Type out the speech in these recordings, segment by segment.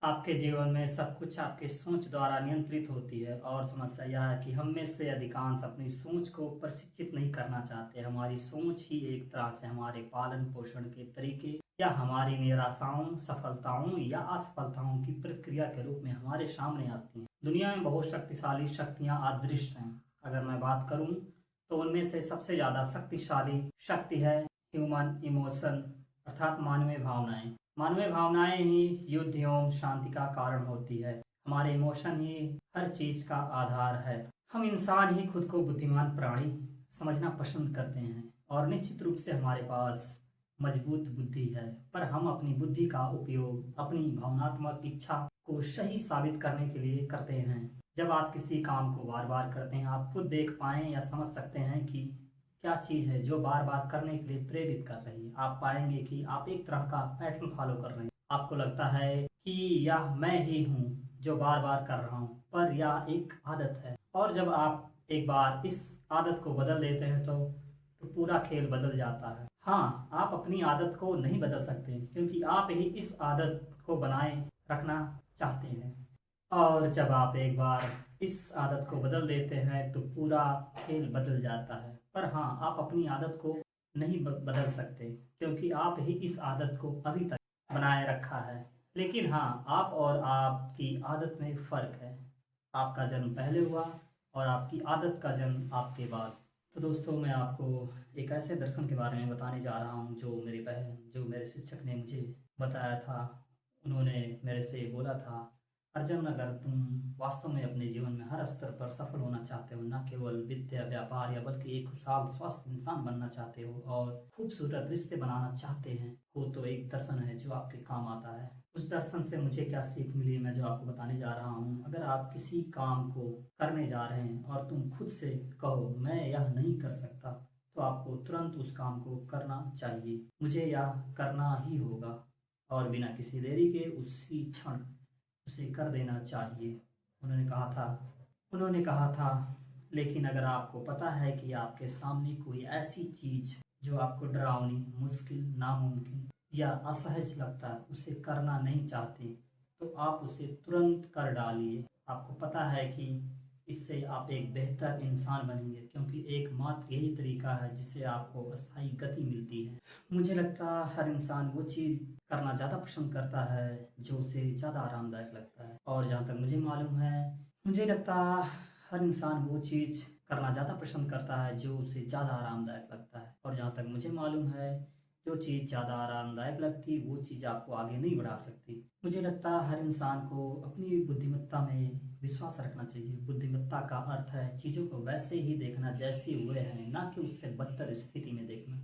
आपके जीवन में सब कुछ आपकी सोच द्वारा नियंत्रित होती है और समस्या यह है कि हम में से अधिकांश अपनी सोच को प्रशिक्षित नहीं करना चाहते। हमारी सोच ही एक तरह से हमारे पालन पोषण के तरीके या हमारी निराशाओं, सफलताओं या असफलताओं की प्रतिक्रिया के रूप में हमारे सामने आती हैं। दुनिया में बहुत शक्तिशाली शक्तियाँ अदृश्य हैं। अगर मैं बात करूँ तो उनमें से सबसे ज़्यादा शक्तिशाली शक्ति है ह्यूमन इमोशन अर्थात मानवीय भावनाएं। मानवीय भावनाएं ही युद्ध एवं शांति का कारण होती है। हमारे इमोशन ही हर चीज का आधार है। हम इंसान ही खुद को बुद्धिमान प्राणी समझना पसंद करते हैं और निश्चित रूप से हमारे पास मजबूत बुद्धि है, पर हम अपनी बुद्धि का उपयोग अपनी भावनात्मक इच्छा को सही साबित करने के लिए करते हैं। जब आप किसी काम को बार बार करते हैं, आप खुद देख पाएं या समझ सकते हैं कि क्या चीज़ है जो बार बार करने के लिए प्रेरित कर रही है। आप पाएंगे कि आप एक तरह का पैटर्न फॉलो कर रहे हैं। आपको लगता है कि यह मैं ही हूँ जो बार बार कर रहा हूँ, पर यह एक आदत है। और जब आप एक बार इस आदत को बदल देते हैं तो पूरा खेल बदल जाता है। हाँ, आप अपनी आदत को नहीं बदल सकते क्योंकि आप ही इस आदत को बनाए रखना चाहते हैं। और जब आप एक बार इस आदत को बदल देते हैं तो पूरा खेल बदल जाता है। पर हाँ, आप अपनी आदत को नहीं बदल सकते क्योंकि आप ही इस आदत को अभी तक बनाए रखा है। लेकिन हाँ, आप और आपकी आदत में फ़र्क है। आपका जन्म पहले हुआ और आपकी आदत का जन्म आपके बाद। तो दोस्तों, मैं आपको एक ऐसे दर्शन के बारे में बताने जा रहा हूँ जो मेरे शिक्षक ने मुझे बताया था। उन्होंने मेरे से बोला था, अर्जुन, अगर तुम वास्तव में अपने जीवन में हर स्तर पर सफल होना चाहते हो, न केवल विद्या व्यापार या बल्कि एक खुशहाल स्वस्थ इंसान बनना चाहते हो और खूबसूरत रिश्ते बनाना चाहते हैं हो, तो एक दर्शन है जो आपके काम आता है। उस दर्शन से मुझे क्या सीख मिली, मैं जो आपको बताने जा रहा हूँ। अगर आप किसी काम को करने जा रहे हैं और तुम खुद से कहो मैं यह नहीं कर सकता, तो आपको तुरंत उस काम को करना चाहिए। मुझे यह करना ही होगा और बिना किसी देरी के उसी क्षण उसे कर देना चाहिए। उन्होंने कहा था, लेकिन अगर आपको पता है कि आपके सामने कोई ऐसी चीज जो आपको डरावनी, मुश्किल, नामुमकिन या असहज लगता है, उसे करना नहीं चाहते, तो आप उसे तुरंत कर डालिए। आपको पता है कि इससे आप एक बेहतर इंसान बनेंगे क्योंकि एकमात्र यही तरीका है जिससे आपको अस्थायी गति मिलती है। मुझे लगता है हर इंसान वो चीज़ करना ज़्यादा पसंद करता है जो उसे ज़्यादा आरामदायक लगता है। और जहाँ तक मुझे मालूम है, मुझे लगता है हर इंसान वो चीज़ करना ज़्यादा पसंद करता है जो उसे ज़्यादा आरामदायक लगता है। और जहाँ तक मुझे मालूम है, जो चीज़ ज़्यादा आरामदायक लगती वो चीज़ आपको आगे नहीं बढ़ा सकती। मुझे लगता है हर इंसान को अपनी बुद्धिमत्ता में विश्वास रखना चाहिए। बुद्धिमत्ता का अर्थ है चीज़ों को वैसे ही देखना जैसे हुए हैं, ना कि उससे बदतर स्थिति में देखना।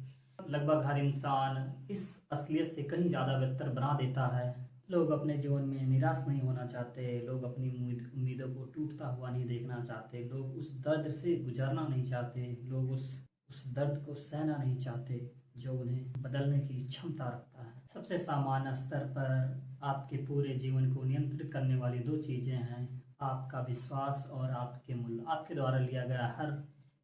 लगभग हर इंसान इस असलियत से कहीं ज़्यादा बेहतर बना देता है। लोग अपने जीवन में निराश नहीं होना चाहते, लोग अपनी उम्मीदों को टूटता हुआ नहीं देखना चाहते, लोग उस दर्द से गुजरना नहीं चाहते, लोग उस दर्द को सहना नहीं चाहते जो उन्हें बदलने की क्षमता रखता है। सबसे सामान्य स्तर पर आपके पूरे जीवन को नियंत्रित करने वाली दो चीज़ें हैं, आपका विश्वास और आपके मूल्य। आपके द्वारा लिया गया हर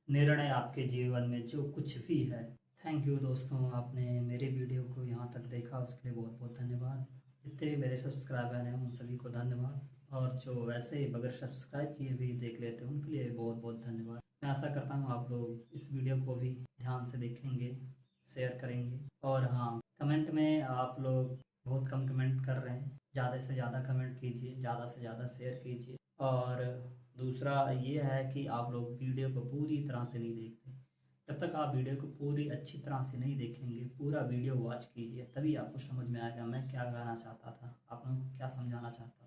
निर्णय आपके जीवन में जो कुछ भी है। थैंक यू दोस्तों, आपने मेरे वीडियो को यहाँ तक देखा उसके लिए बहुत बहुत धन्यवाद। जितने भी मेरे सब्सक्राइबर हैं उन सभी को धन्यवाद, और जो वैसे ही बगैर सब्सक्राइब किए भी देख लेते हैं उनके लिए बहुत बहुत धन्यवाद। मैं आशा करता हूँ आप लोग इस वीडियो को भी ध्यान से देखेंगे, शेयर करेंगे। और हाँ, कमेंट में आप लोग बहुत कम कमेंट कर रहे हैं, ज़्यादा से ज़्यादा कमेंट कीजिए, ज़्यादा से ज़्यादा शेयर कीजिए। और दूसरा ये है कि आप लोग वीडियो को पूरी तरह से नहीं देखते। जब तक आप वीडियो को पूरी अच्छी तरह से नहीं देखेंगे, पूरा वीडियो वॉच कीजिए, तभी आपको समझ में आएगा मैं क्या कहना चाहता था, आप लोगों को क्या समझाना चाहता था।